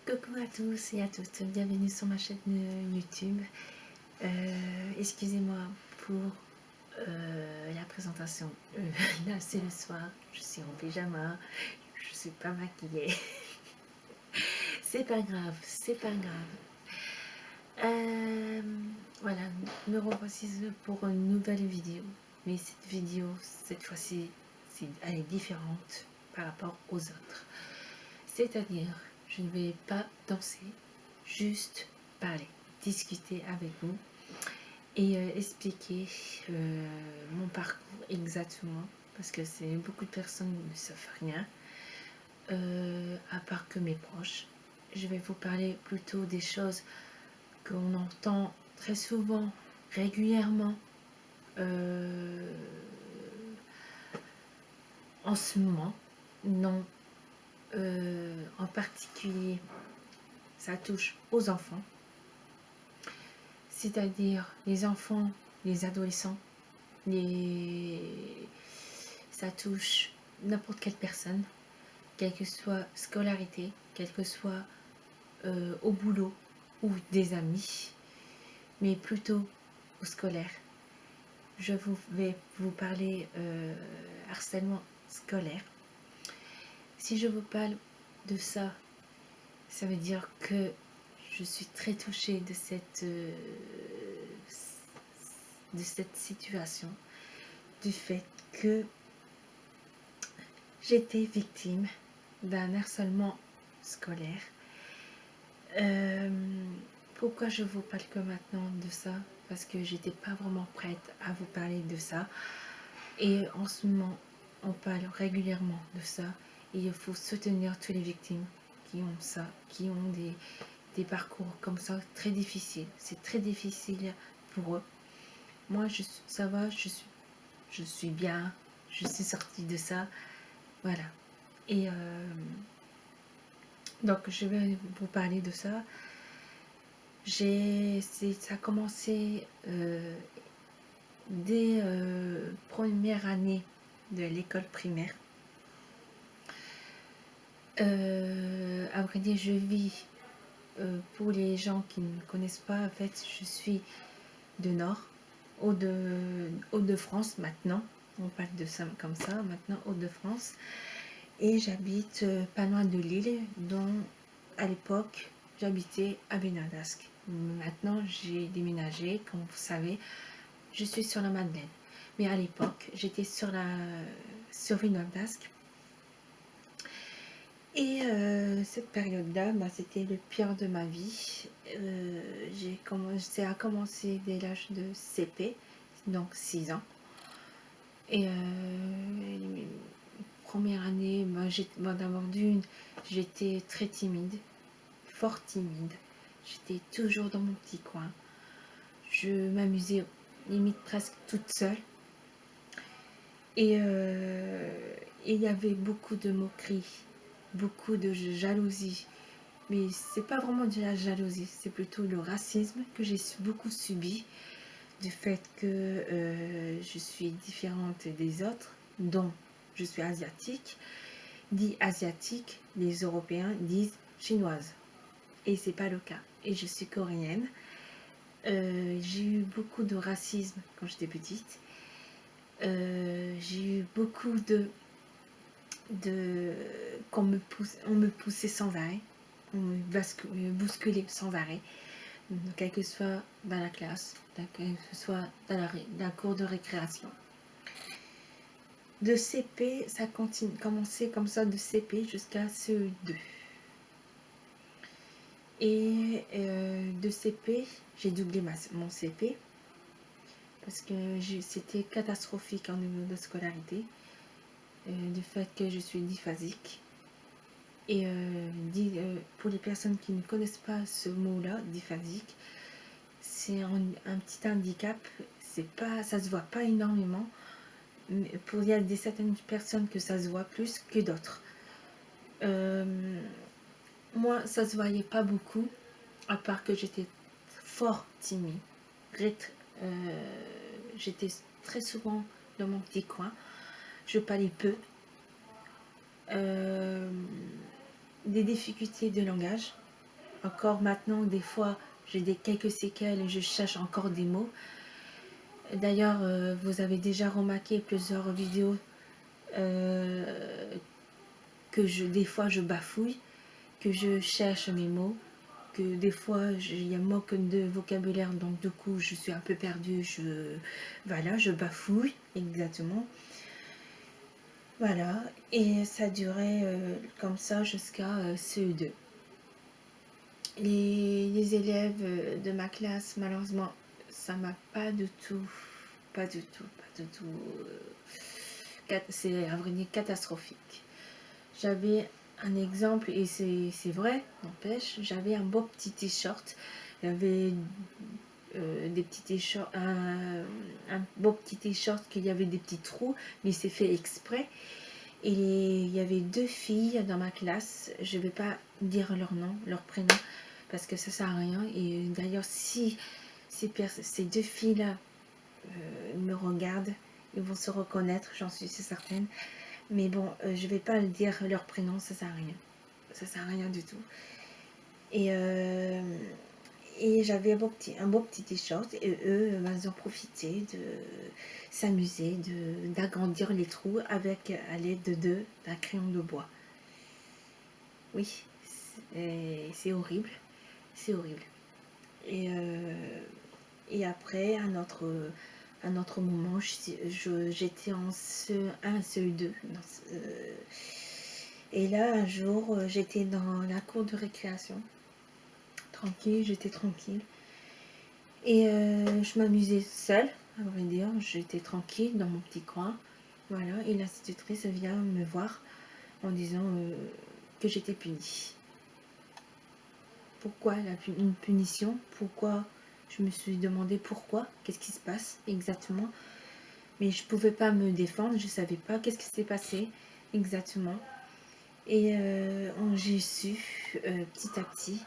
Coucou à tous et à toutes, bienvenue sur ma chaîne YouTube. Excusez-moi pour la présentation. Là c'est le soir, je suis en pyjama, je suis pas maquillée. C'est pas grave, c'est pas grave. Voilà, me revoici pour une nouvelle vidéo. Mais cette vidéo, cette fois-ci, elle est différente par rapport aux autres. C'est-à-dire, je ne vais pas danser, juste parler, discuter avec vous et expliquer mon parcours exactement, parce que beaucoup de personnes ne savent rien, à part que mes proches. Je vais vous parler plutôt des choses qu'on entend très souvent, régulièrement, en ce moment. Non, en particulier, ça touche aux enfants. C'est-à-dire les enfants, les adolescents, ça touche n'importe quelle personne, quelle que soit scolarité, quelle que soit au boulot ou des amis, mais plutôt au scolaire. Je vais vous parler harcèlement scolaire. Si je vous parle de ça, ça veut dire que je suis très touchée de cette situation, du fait que j'étais victime d'un harcèlement scolaire. Pourquoi je vous parle que maintenant de ça? Parce que j'étais pas vraiment prête à vous parler de ça. Et en ce moment, on parle régulièrement de ça. Et il faut soutenir toutes les victimes qui ont ça, qui ont des parcours comme ça très difficiles. C'est très difficile pour eux. Moi, ça va, je suis bien, je suis sortie de ça. Voilà. Et donc, je vais vous parler de ça. Ça a commencé dès première année de l'école primaire. À vrai dire, je vis, pour les gens qui ne connaissent pas, en fait, je suis de Nord, Hauts-de-France maintenant. On parle de ça comme ça, maintenant Hauts-de-France. Et j'habite pas loin de Lille, dont à l'époque j'habitais à Vénadasque. Maintenant j'ai déménagé, comme vous savez, je suis sur la Madeleine. Mais à l'époque j'étais sur Vénadasque. Et cette période-là, c'était le pire de ma vie. Ça a commencé dès l'âge de CP, donc 6 ans. Et première année, d'abord j'étais très timide, fort timide. J'étais toujours dans mon petit coin. Je m'amusais limite presque toute seule. Et il y avait beaucoup de moqueries, beaucoup de jalousie. Mais c'est pas vraiment de la jalousie, c'est plutôt le racisme que j'ai beaucoup subi, du fait que je suis différente des autres, dont je suis asiatique. Dit asiatique, les Européens disent chinoise. Et c'est pas le cas. Et je suis coréenne. J'ai eu beaucoup de racisme quand j'étais petite. J'ai eu beaucoup on me poussait sans arrêt. On me bousculait sans arrêt. Quel que soit dans la classe, quel que soit dans la cour de récréation. De CP, ça commençait comme ça de CP jusqu'à CE2. Et de CP, j'ai doublé mon CP parce que c'était catastrophique en niveau de scolarité, du fait que je suis diphasique. Et pour les personnes qui ne connaissent pas ce mot-là, diphasique, c'est un petit handicap. Ça se voit pas énormément. Mais il y a certaines personnes que ça se voit plus que d'autres. Moi, ça se voyait pas beaucoup, à part que j'étais fort timide. J'étais très souvent dans mon petit coin. Je parlais peu. Des difficultés de langage. Encore maintenant, des fois, j'ai quelques séquelles et je cherche encore des mots. D'ailleurs, vous avez déjà remarqué plusieurs vidéos que des fois je bafouille, que je cherche mes mots, que des fois il y a manque de vocabulaire, donc du coup je suis un peu perdue, voilà, je bafouille, exactement. Voilà, et ça durait comme ça jusqu'à CE2. Les élèves de ma classe, malheureusement, ça m'a pas du tout, c'est à vrai dire catastrophique. J'avais un exemple, et c'est vrai, n'empêche, j'avais un beau petit t-shirt, j'avais des petits t-shirts, un beau petit t-shirt qu'il y avait des petits trous, mais c'est fait exprès. Et il y avait 2 filles dans ma classe, je ne vais pas dire leur nom, leur prénom, parce que ça sert à rien. Et d'ailleurs, si ces 2 filles-là me regardent, ils vont se reconnaître, j'en suis certaine. Mais bon, je ne vais pas dire leur prénom, ça sert à rien. Ça sert à rien du tout. Et j'avais un beau petit t-shirt, et eux, ils ont profité de s'amuser, d'agrandir les trous à l'aide d'un crayon de bois. Oui, c'est horrible, c'est horrible. Et après, un autre moment, j'étais en CE1, CE2. Et là, un jour, j'étais dans la cour de récréation. Tranquille, j'étais tranquille. Et je m'amusais seule, à vrai dire. J'étais tranquille dans mon petit coin. Voilà, et l'institutrice vient me voir en disant que j'étais punie. Pourquoi une punition? Pourquoi? Je me suis demandé pourquoi, qu'est-ce qui se passe exactement. Mais je ne pouvais pas me défendre, je ne savais pas qu'est-ce qui s'était passé exactement. Et j'ai su petit à petit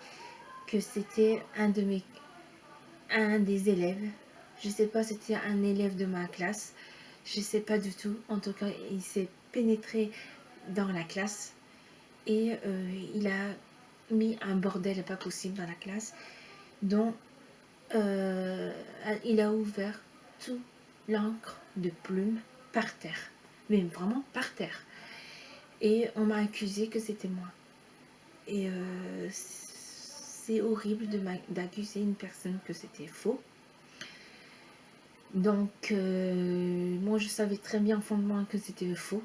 que c'était un des élèves. Je ne sais pas, c'était un élève de ma classe. Je ne sais pas du tout. En tout cas, il s'est pénétré dans la classe et il a mis un bordel pas possible dans la classe, dont il a ouvert tout l'encre de plume par terre, mais vraiment par terre. Et on m'a accusé que c'était moi. Et c'est horrible d'accuser une personne que c'était faux. Donc, moi, je savais très bien au fond de moi que c'était faux,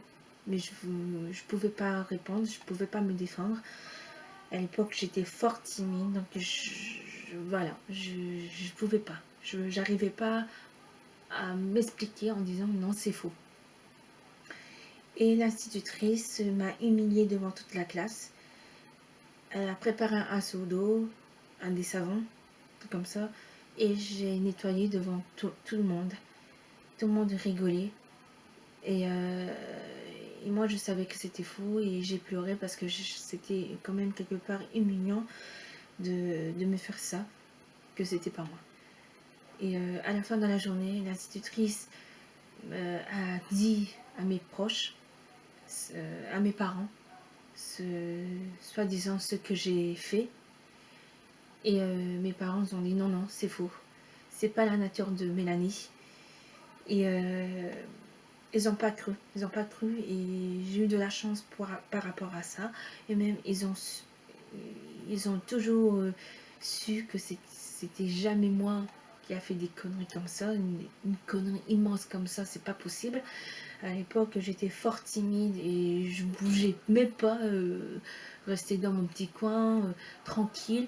mais je ne pouvais pas répondre, je ne pouvais pas me défendre. À l'époque, j'étais fort timide, donc voilà, je ne pouvais pas. Je n'arrivais pas à m'expliquer en disant non, c'est faux. Et l'institutrice m'a humiliée devant toute la classe. Elle a préparé un seau d'eau, des savons, tout comme ça, et j'ai nettoyé devant tout le monde. Tout le monde rigolait. Et moi, je savais que c'était faux et j'ai pleuré parce que c'était quand même quelque part humiliant de me faire ça, que c'était pas moi. Et à la fin de la journée, l'institutrice a dit à mes proches, à mes parents, soi-disant ce que j'ai fait. Et mes parents ont dit non, non, c'est faux. C'est pas la nature de Mélanie. Et ils n'ont pas cru. Ils n'ont pas cru et j'ai eu de la chance par rapport à ça. Et même, ils ont toujours su que c'était jamais moi qui a fait des conneries comme ça. Une connerie immense comme ça, c'est pas possible. À l'époque, j'étais fort timide et je bougeais même pas, rester dans mon petit coin, tranquille.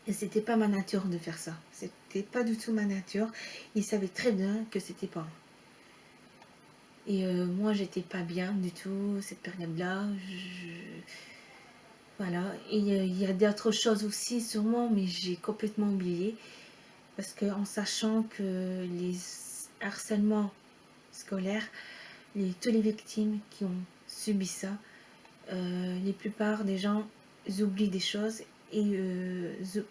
Et c'était pas ma nature de faire ça. C'était pas du tout ma nature. Ils savaient très bien que c'était pas moi. Et moi, j'étais pas bien du tout cette période-là. Voilà. Et il y a d'autres choses aussi sûrement, mais j'ai complètement oublié. Parce qu'en sachant que les harcèlements scolaires, tous les victimes qui ont subi ça, les plupart des gens, ils oublient des choses et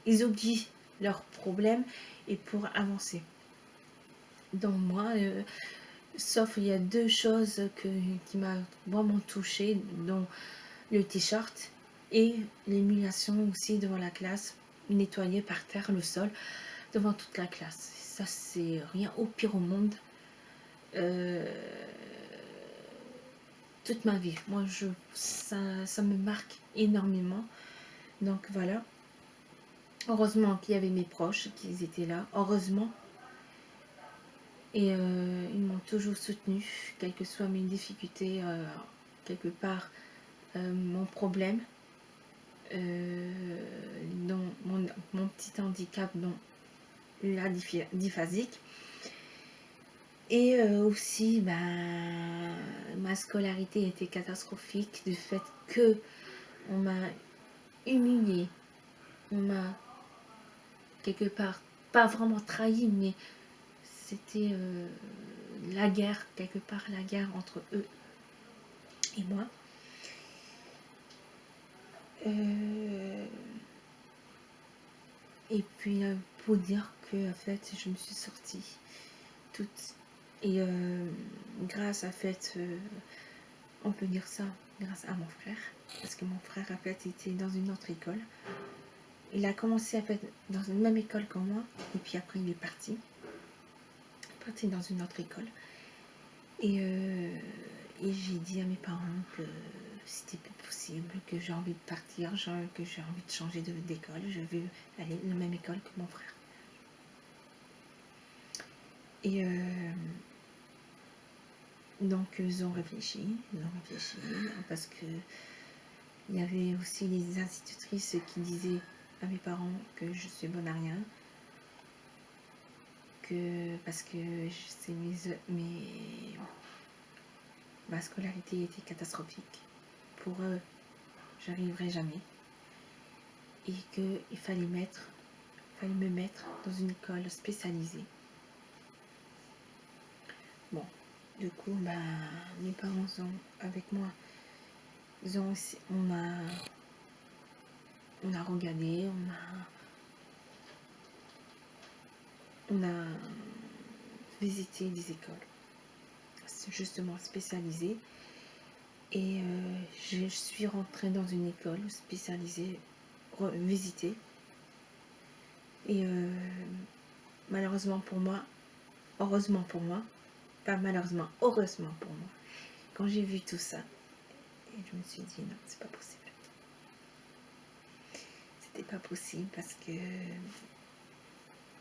ils oublient leurs problèmes et pour avancer. Donc moi, sauf il y a 2 choses qui m'a vraiment touchée, dont le t-shirt Et l'humiliation aussi devant la classe, nettoyer par terre le sol devant toute la classe. Ça, c'est rien au pire au monde. Toute ma vie. Moi, ça me marque énormément. Donc voilà. Heureusement qu'il y avait mes proches, qu'ils étaient là. Heureusement. Et ils m'ont toujours soutenu, quelles que soient mes difficultés, quelque part, mon problème, dont mon petit handicap, dont la dyphasique. Et aussi, ma scolarité était catastrophique du fait que on m'a humiliée, on m'a quelque part, pas vraiment trahi, mais c'était la guerre, quelque part la guerre entre eux et moi. Et puis pour dire que en fait je me suis sortie toute et grâce à fait on peut dire ça grâce à mon frère, parce que mon frère en fait était dans une autre école. Il a commencé à faire dans la même école que moi, et puis après il est parti dans une autre école. Et j'ai dit à mes parents que c'était plus possible, que j'ai envie de partir, que j'ai envie de changer d'école, je veux aller à la même école que mon frère. Et donc ils ont réfléchi, parce que il y avait aussi les institutrices qui disaient à mes parents que je suis bonne à rien, parce que ma scolarité était catastrophique. Pour eux, j'arriverai jamais. Et qu'il fallait me mettre dans une école spécialisée. Bon, du coup, mes parents sont avec moi. On a regardé, on a visité des écoles justement spécialisées. Et je suis rentrée dans une école spécialisée, visitée. Et malheureusement pour moi, heureusement pour moi, pas malheureusement, heureusement pour moi, quand j'ai vu tout ça, et je me suis dit non, c'est pas possible. C'était pas possible parce que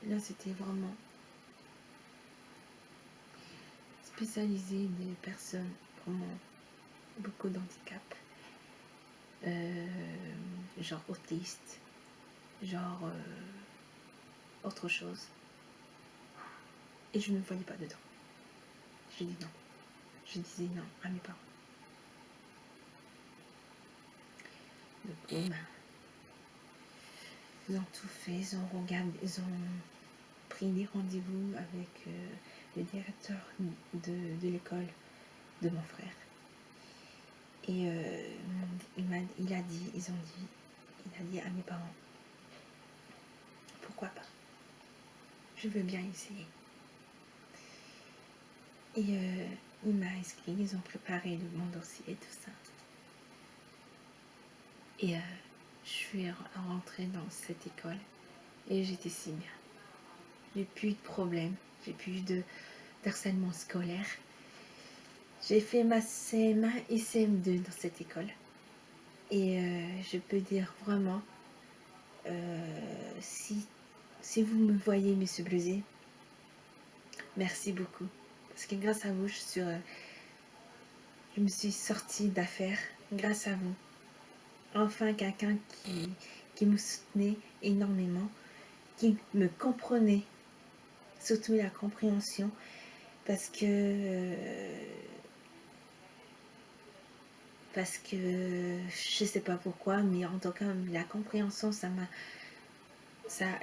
là c'était vraiment spécialisé des personnes vraiment beaucoup d'handicap, genre autiste, genre autre chose. Et je ne me voyais pas dedans. Je dis non. Je disais non à mes parents. Du coup, ils ont tout fait, ils ont pris des rendez-vous avec le directeur de l'école de mon frère. Et il a dit à mes parents, pourquoi pas, je veux bien essayer. Et il m'a inscrit, ils ont préparé mon dossier et tout ça. Et je suis rentrée dans cette école et j'étais si bien. J'ai plus de problèmes, j'ai plus de harcèlement scolaire. J'ai fait ma CM1 et CM2 dans cette école. Et je peux dire vraiment, si vous me voyez, monsieur Bleuset, merci beaucoup. Parce que grâce à vous, je me suis sortie d'affaires. Grâce à vous. Enfin, quelqu'un qui me soutenait énormément, qui me comprenait, surtout la compréhension, parce que je sais pas pourquoi, mais en tout cas la compréhension ça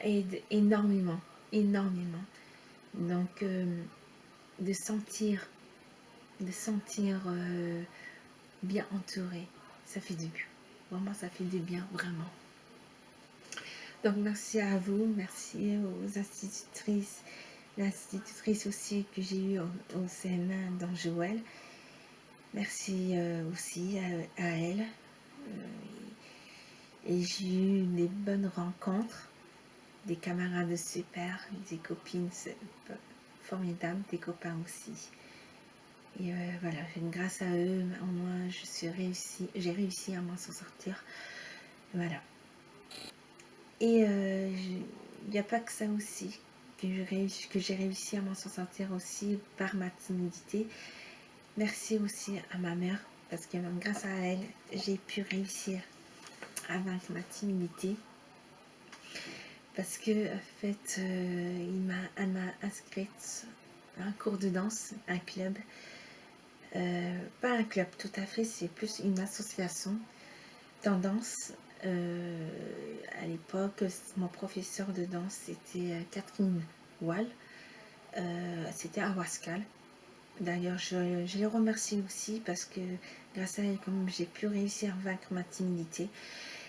aide énormément. Donc de sentir bien entouré, ça fait du bien. Vraiment, ça fait du bien, vraiment. Donc merci à vous, merci aux institutrices, l'institutrice aussi que j'ai eue au CM1 dans Joël. Merci aussi à elle. Et j'ai eu des bonnes rencontres, des camarades super, des copines formidables, des copains aussi. Et voilà, grâce à eux, au moins, j'ai réussi à m'en sortir. Voilà. Et il n'y a pas que ça aussi, que j'ai réussi à m'en sortir aussi par ma timidité. Merci aussi à ma mère, parce que grâce à elle, j'ai pu réussir à vaincre ma timidité. Parce que, en fait, elle m'a inscrite à un cours de danse, un club. Pas un club tout à fait, c'est plus une association tendance. À l'époque, mon professeur de danse, c'était Catherine Wall. C'était à Wascal. D'ailleurs, je les remercie aussi parce que grâce à elle, comme j'ai pu réussir à vaincre ma timidité,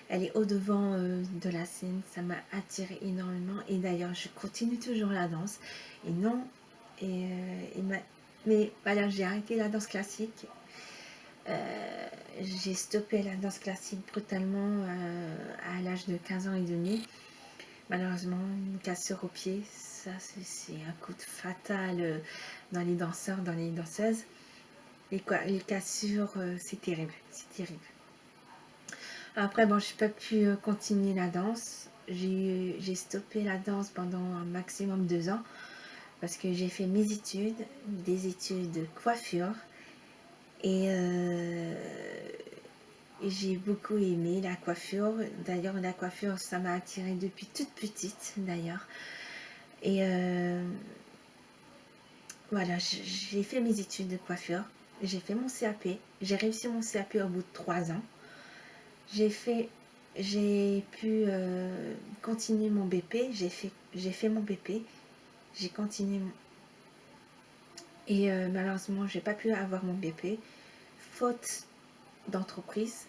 elle est au-devant de la scène. Ça m'a attiré énormément. Et d'ailleurs, je continue toujours la danse. Et non, mais voilà, j'ai arrêté la danse classique. J'ai stoppé la danse classique brutalement à l'âge de 15 ans et demi. Malheureusement, une cassure au pied, ça c'est un coup de fatal dans les danseurs, dans les danseuses. Les cassures, c'est terrible, c'est terrible. Après, bon, je n'ai pas pu continuer la danse. J'ai stoppé la danse pendant un maximum 2 ans parce que j'ai fait mes études, des études de coiffure. Et j'ai beaucoup aimé la coiffure. D'ailleurs, la coiffure, ça m'a attirée depuis toute petite, d'ailleurs. Et voilà, j'ai fait mes études de coiffure. J'ai fait mon CAP. J'ai réussi mon CAP au bout de 3 ans. J'ai pu continuer mon BP. J'ai fait mon BP. J'ai continué et malheureusement, j'ai pas pu avoir mon BP, faute d'entreprise.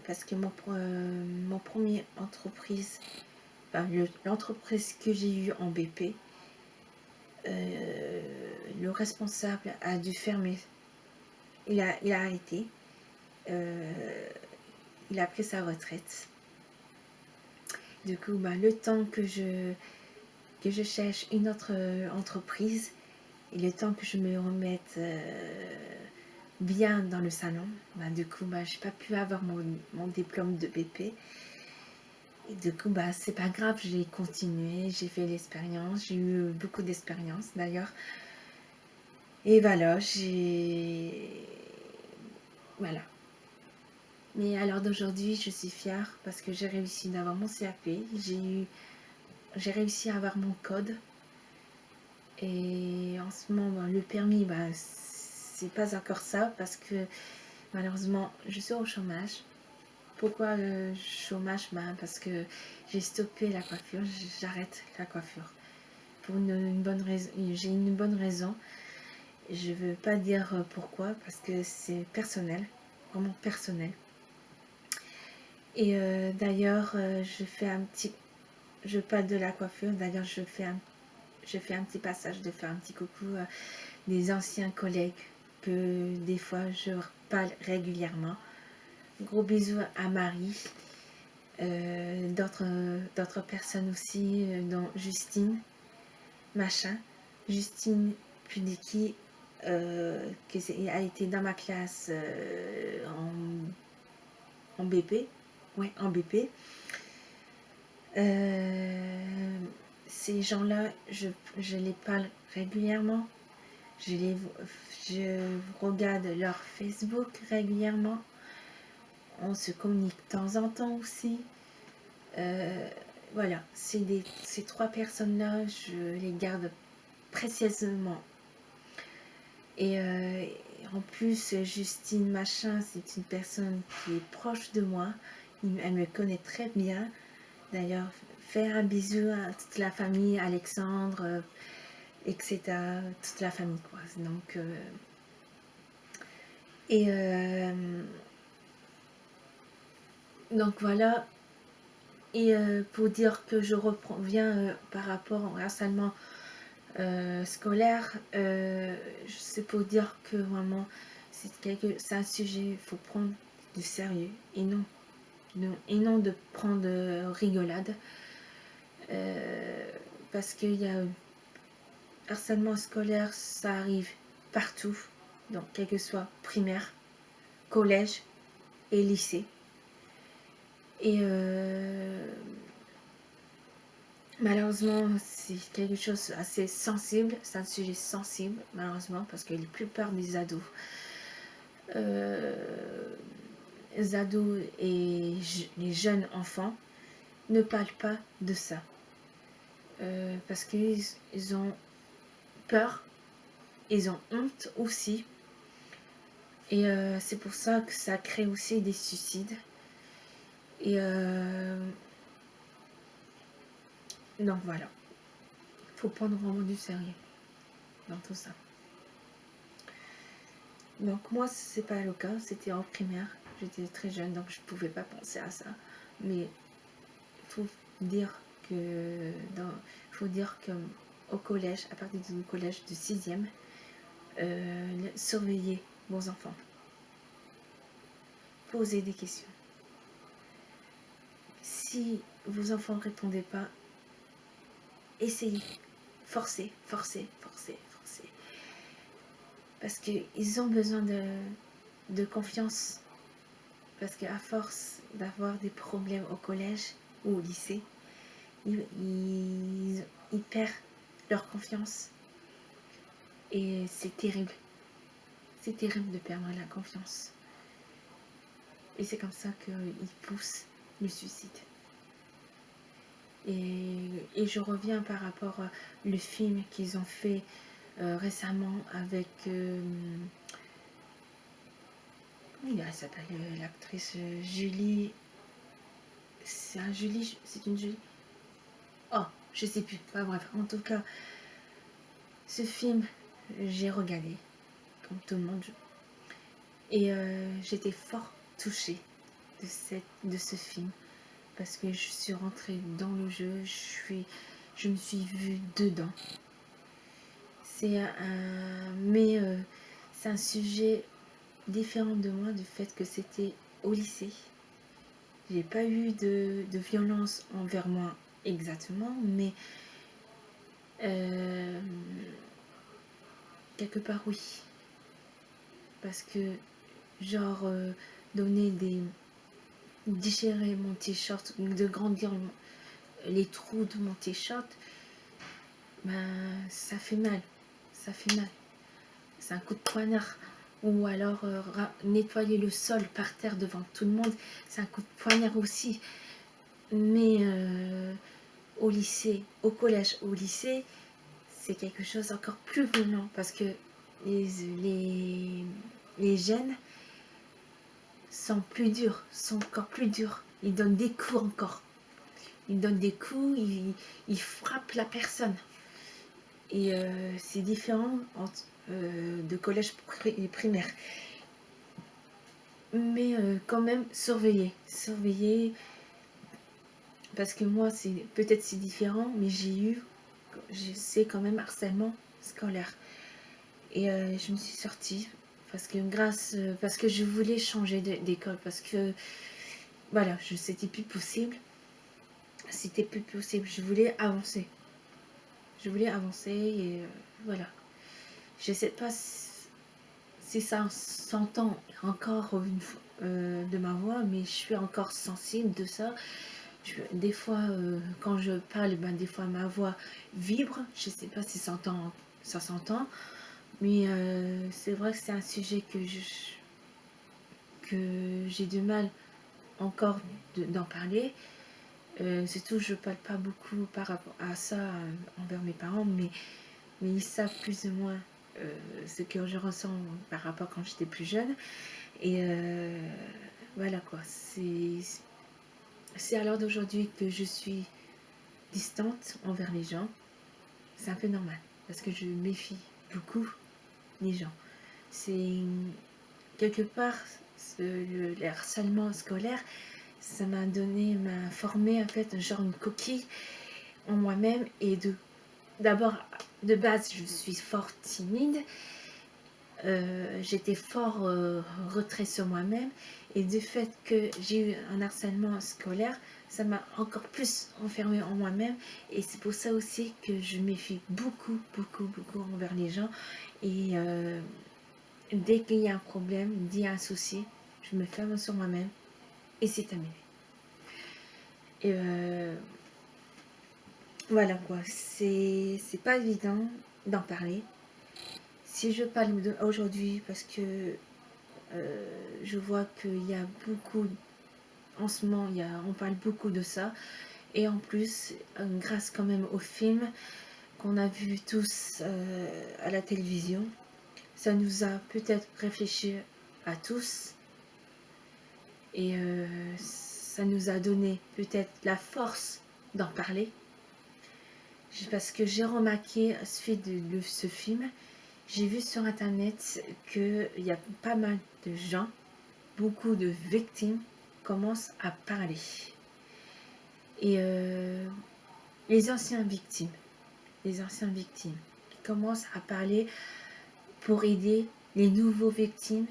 Parce que mon premier entreprise, enfin, l'entreprise que j'ai eue en BP, le responsable a dû fermer. Il a arrêté. Il a pris sa retraite. Du coup, le temps que je cherche une autre entreprise et le temps que je me remette bien dans le salon, du coup, j'ai pas pu avoir mon diplôme de BP. Et du coup, c'est pas grave, j'ai continué, j'ai fait l'expérience, j'ai eu beaucoup d'expérience d'ailleurs. Et voilà, Voilà. Mais à l'heure d'aujourd'hui, je suis fière parce que j'ai réussi d'avoir mon CAP, j'ai réussi à avoir mon code. Et en ce moment, le permis, c'est pas encore ça parce que malheureusement, je suis au chômage. Pourquoi le chômage? Parce que j'ai stoppé la coiffure, j'arrête la coiffure. Pour une bonne raison, j'ai une bonne raison. Je ne veux pas dire pourquoi, parce que c'est personnel, vraiment personnel. Et d'ailleurs, je parle de la coiffure, d'ailleurs je fais un petit passage de faire un petit coucou à des anciens collègues que des fois je parle régulièrement. Gros bisous à Marie, d'autres personnes aussi, dont Justine Justine Pudicki, qui a été dans ma classe en BP. Ouais, en BP. Ces gens-là, je les parle régulièrement. Je regarde leur Facebook régulièrement. On se communique de temps en temps aussi. Voilà, ces 3 personnes-là, je les garde précieusement. Et en plus, Justine Machin, c'est une personne qui est proche de moi. Elle me connaît très bien. D'ailleurs, faire un bisou à toute la famille, Alexandre, etc. Toute la famille, quoi. Donc, donc voilà. Et pour dire que je reviens par rapport au harcèlement scolaire, c'est pour dire que vraiment c'est un sujet, il faut prendre du sérieux. Et non, et non de prendre rigolade. Parce qu'il y a harcèlement scolaire, ça arrive partout, donc quel que soit primaire, collège et lycée. Et malheureusement, c'est quelque chose assez sensible, c'est un sujet sensible, malheureusement, parce que la plupart des ados et les jeunes enfants ne parlent pas de ça. Parce qu'ils ont peur, ils ont honte aussi. Et c'est pour ça que ça crée aussi des suicides. Et donc voilà, il faut prendre vraiment du sérieux dans tout ça. Donc moi, c'est pas le cas, c'était en primaire, j'étais très jeune, donc je pouvais pas penser à ça. Mais il faut dire qu'au collège, à partir du collège de 6e, surveillez vos enfants. Posez des questions. Si vos enfants ne répondaient pas, essayez, forcez. Parce qu'ils ont besoin de confiance. Parce qu'à force d'avoir des problèmes au collège ou au lycée, ils perdent leur confiance. Et c'est terrible. C'est terrible de perdre la confiance. Et c'est comme ça qu'ils poussent le suicide. Et je reviens par rapport au film qu'ils ont fait récemment avec... comment elle s'appelle l'actrice Julie... C'est une Julie... Oh, je sais plus. Pas bref. En tout cas, ce film, j'ai regardé, comme tout le monde. Et j'étais fort touchée de ce film. Parce que je suis rentrée dans le jeu, je me suis vue dedans. Mais c'est un sujet différent de moi du fait que c'était au lycée. J'ai pas eu de violence envers moi exactement, mais quelque part oui. Parce que genre déchirer mon t-shirt, de grandir les trous de mon t-shirt, ben ça fait mal. C'est un coup de poignard. Ou alors nettoyer le sol par terre devant tout le monde, c'est un coup de poignard aussi. Mais au lycée, au collège, au lycée, c'est quelque chose encore plus violent parce que les jeunes sont plus durs, sont encore plus durs. Ils donnent des coups encore. Ils donnent des coups, ils frappent la personne. Et c'est différent de collège et primaire. Mais quand même, surveiller. Parce que moi, peut-être c'est différent, mais c'est quand même harcèlement scolaire. Et je me suis sortie parce que je voulais changer d'école. Parce que, voilà, c'était plus possible. Je voulais avancer. Et voilà. Je sais pas si ça s'entend encore de ma voix, mais je suis encore sensible de ça. Des fois, quand je parle, des fois ma voix vibre. Je sais pas si ça s'entend, mais c'est vrai que c'est un sujet que j'ai du mal encore d'en parler. Surtout, je parle pas beaucoup par rapport à ça envers mes parents, mais ils savent plus ou moins ce que je ressens par rapport quand j'étais plus jeune. Et voilà quoi, c'est à l'heure d'aujourd'hui que je suis distante envers les gens. C'est un peu normal, parce que je méfie beaucoup les gens. C'est quelque part, le harcèlement scolaire, ça m'a formé en fait genre une coquille en moi-même. Et d'abord, de base, je suis fort timide. j'étais fort retrait sur moi-même, et du fait que j'ai eu un harcèlement scolaire, ça m'a encore plus enfermée en moi-même, et c'est pour ça aussi que je me méfie beaucoup, beaucoup, beaucoup envers les gens, et dès qu'il y a un problème, dès qu'il y a un souci, je me ferme sur moi-même, et c'est terminé. Et voilà quoi, c'est pas évident d'en parler. Si je parle aujourd'hui, parce que je vois qu'il y a beaucoup, en ce moment, on parle beaucoup de ça. Et en plus, grâce quand même au film qu'on a vu tous à la télévision, ça nous a peut-être réfléchi à tous. Et ça nous a donné peut-être la force d'en parler. Parce que j'ai remarqué, suite de ce film, j'ai vu sur internet qu'il y a pas mal de gens, beaucoup de victimes, commencent à parler. Et les anciens victimes qui commencent à parler pour aider les nouveaux victimes.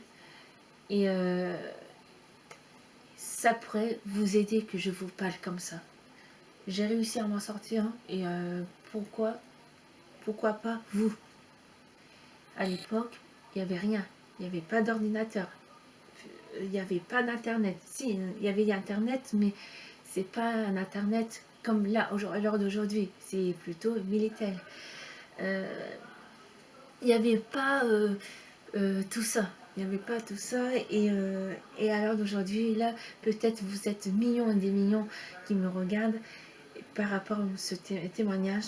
Et ça pourrait vous aider que je vous parle comme ça. J'ai réussi à m'en sortir, et pourquoi pas vous? À l'époque, il n'y avait rien. Il n'y avait pas d'ordinateur. Il n'y avait pas d'internet. Si, il y avait internet, mais c'est pas un internet comme là, à l'heure d'aujourd'hui. C'est plutôt militaire. Il n'y avait pas tout ça. Il n'y avait pas tout ça. Et à l'heure d'aujourd'hui, là, peut-être vous êtes millions et des millions qui me regardent par rapport à ce témoignage.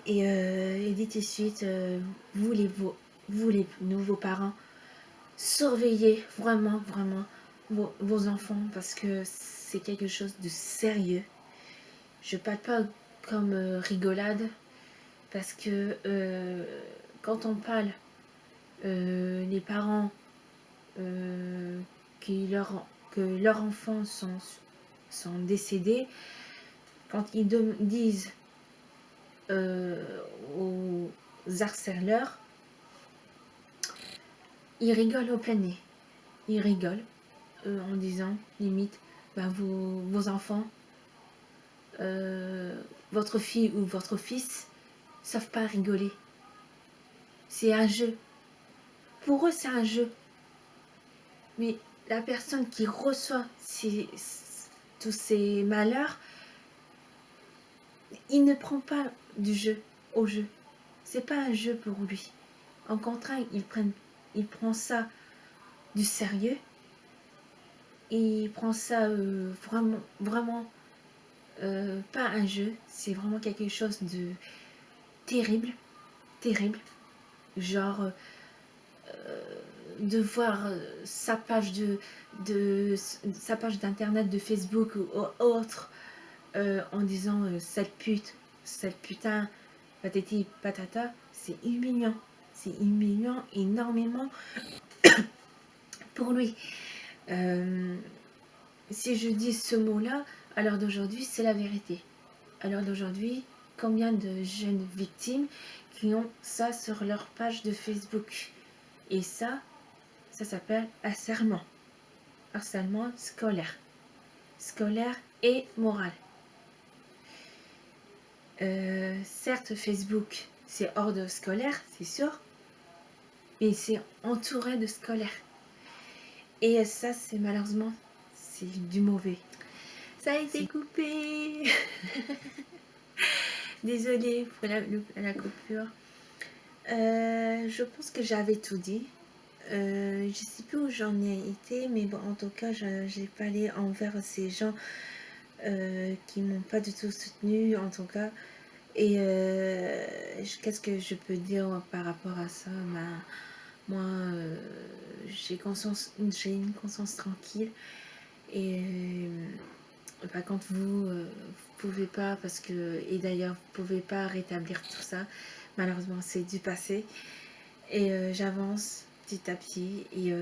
Et dites tout de suite, vous les nouveaux parents, surveillez vraiment, vraiment vos enfants, parce que c'est quelque chose de sérieux. Je parle pas comme rigolade, parce que quand on parle, les parents que leurs enfants sont décédés, quand ils disent aux harceleurs, ils rigolent au plein nez. Ils rigolent en disant, limite, bah, vos enfants, votre fille ou votre fils, savent pas rigoler. C'est un jeu. Pour eux, c'est un jeu. Mais la personne qui reçoit tous ces malheurs, il ne prend pas du jeu au jeu. C'est pas un jeu pour lui. En contraire, il prend ça du sérieux. Il prend ça vraiment, vraiment pas un jeu. C'est vraiment quelque chose de terrible, terrible. Genre de voir sa page sa page d'internet, de Facebook ou autre, en disant sale pute, sale putain, patati patata, c'est humiliant. C'est humiliant énormément pour lui. Si je dis ce mot-là, à l'heure d'aujourd'hui, c'est la vérité. À l'heure d'aujourd'hui, combien de jeunes victimes qui ont ça sur leur page de Facebook? Et ça s'appelle harcèlement. Harcèlement scolaire. Scolaire et moral. Certes, Facebook, c'est hors de scolaire, c'est sûr, mais c'est entouré de scolaire. Et ça, c'est malheureusement, c'est du mauvais. Ça a été coupé. Désolée pour la coupure. Je pense que j'avais tout dit. Je sais plus où j'en ai été, mais bon, en tout cas, j'ai parlé envers ces gens qui m'ont pas du tout soutenu, en tout cas. Et qu'est-ce que je peux dire par rapport à ça? Moi, j'ai une conscience tranquille. Et par contre, vous pouvez pas, parce que, et d'ailleurs, vous pouvez pas rétablir tout ça. Malheureusement, c'est du passé. Et j'avance petit à petit. Et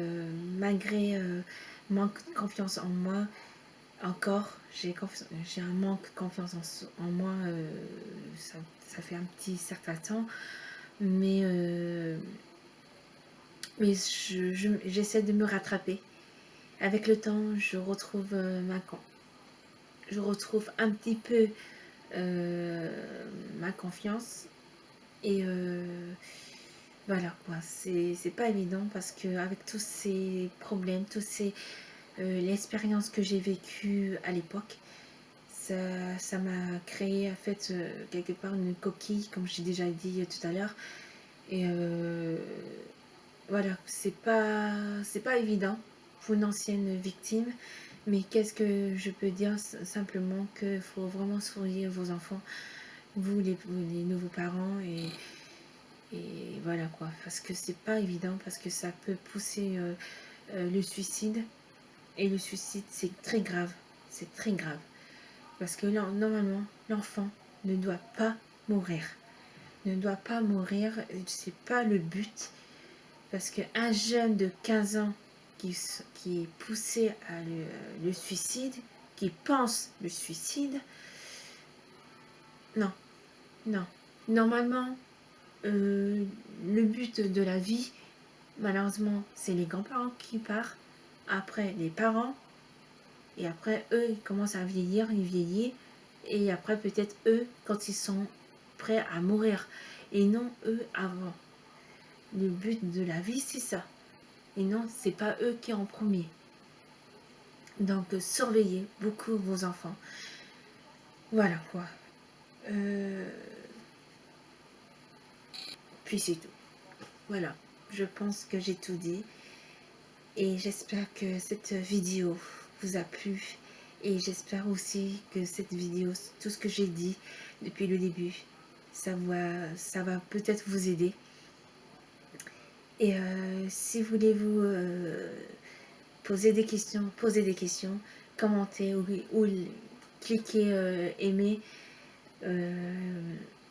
malgré manque de confiance en moi, encore, j'ai un manque de confiance en moi. Ça fait un petit certain temps. Mais Mais j'essaie de me rattraper. Avec le temps, je retrouve je retrouve un petit peu ma confiance. Et voilà quoi, c'est pas évident parce que avec tous ces problèmes, l'expérience que j'ai vécue à l'époque, ça m'a créé en fait quelque part une coquille, comme j'ai déjà dit tout à l'heure. Et voilà, c'est pas évident pour une ancienne victime. Mais qu'est-ce que je peux dire? Simplement qu'il faut vraiment sourire vos enfants, les nouveaux parents, et voilà quoi, parce que c'est pas évident, parce que ça peut pousser le suicide. Et le suicide, c'est très grave. C'est très grave. Parce que normalement, l'enfant ne doit pas mourir. Ne doit pas mourir, c'est pas le but. Parce qu'un jeune de 15 ans qui est poussé à le suicide, qui pense le suicide, non, non. Normalement, le but de la vie, malheureusement, c'est les grands-parents qui partent, après les parents, et après eux, ils commencent à vieillir, ils vieillissent, et après peut-être eux, quand ils sont prêts à mourir, et non eux avant. Le but de la vie, c'est ça. Et non, c'est pas eux qui en premier. Donc, surveillez beaucoup vos enfants. Voilà quoi. Puis c'est tout. Voilà. Je pense que j'ai tout dit. Et j'espère que cette vidéo vous a plu. Et j'espère aussi que cette vidéo, tout ce que j'ai dit depuis le début, ça va peut-être vous aider. Et si vous voulez vous poser des questions, commentez ou cliquez aimer.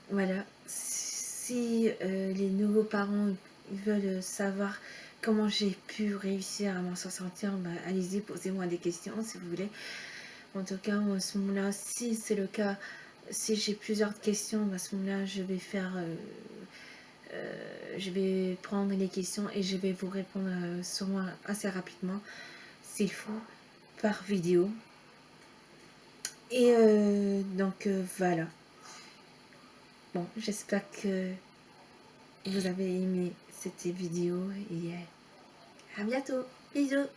Voilà. Si les nouveaux parents veulent savoir comment j'ai pu réussir à m'en sortir, bah, allez-y, posez-moi des questions si vous voulez. En tout cas, à ce moment-là, si c'est le cas, si j'ai plusieurs questions, bah, à ce moment-là, je vais prendre les questions et je vais vous répondre sûrement assez rapidement, s'il faut, par vidéo. Et donc voilà. Bon, j'espère que vous avez aimé cette vidéo et à bientôt. Bisous.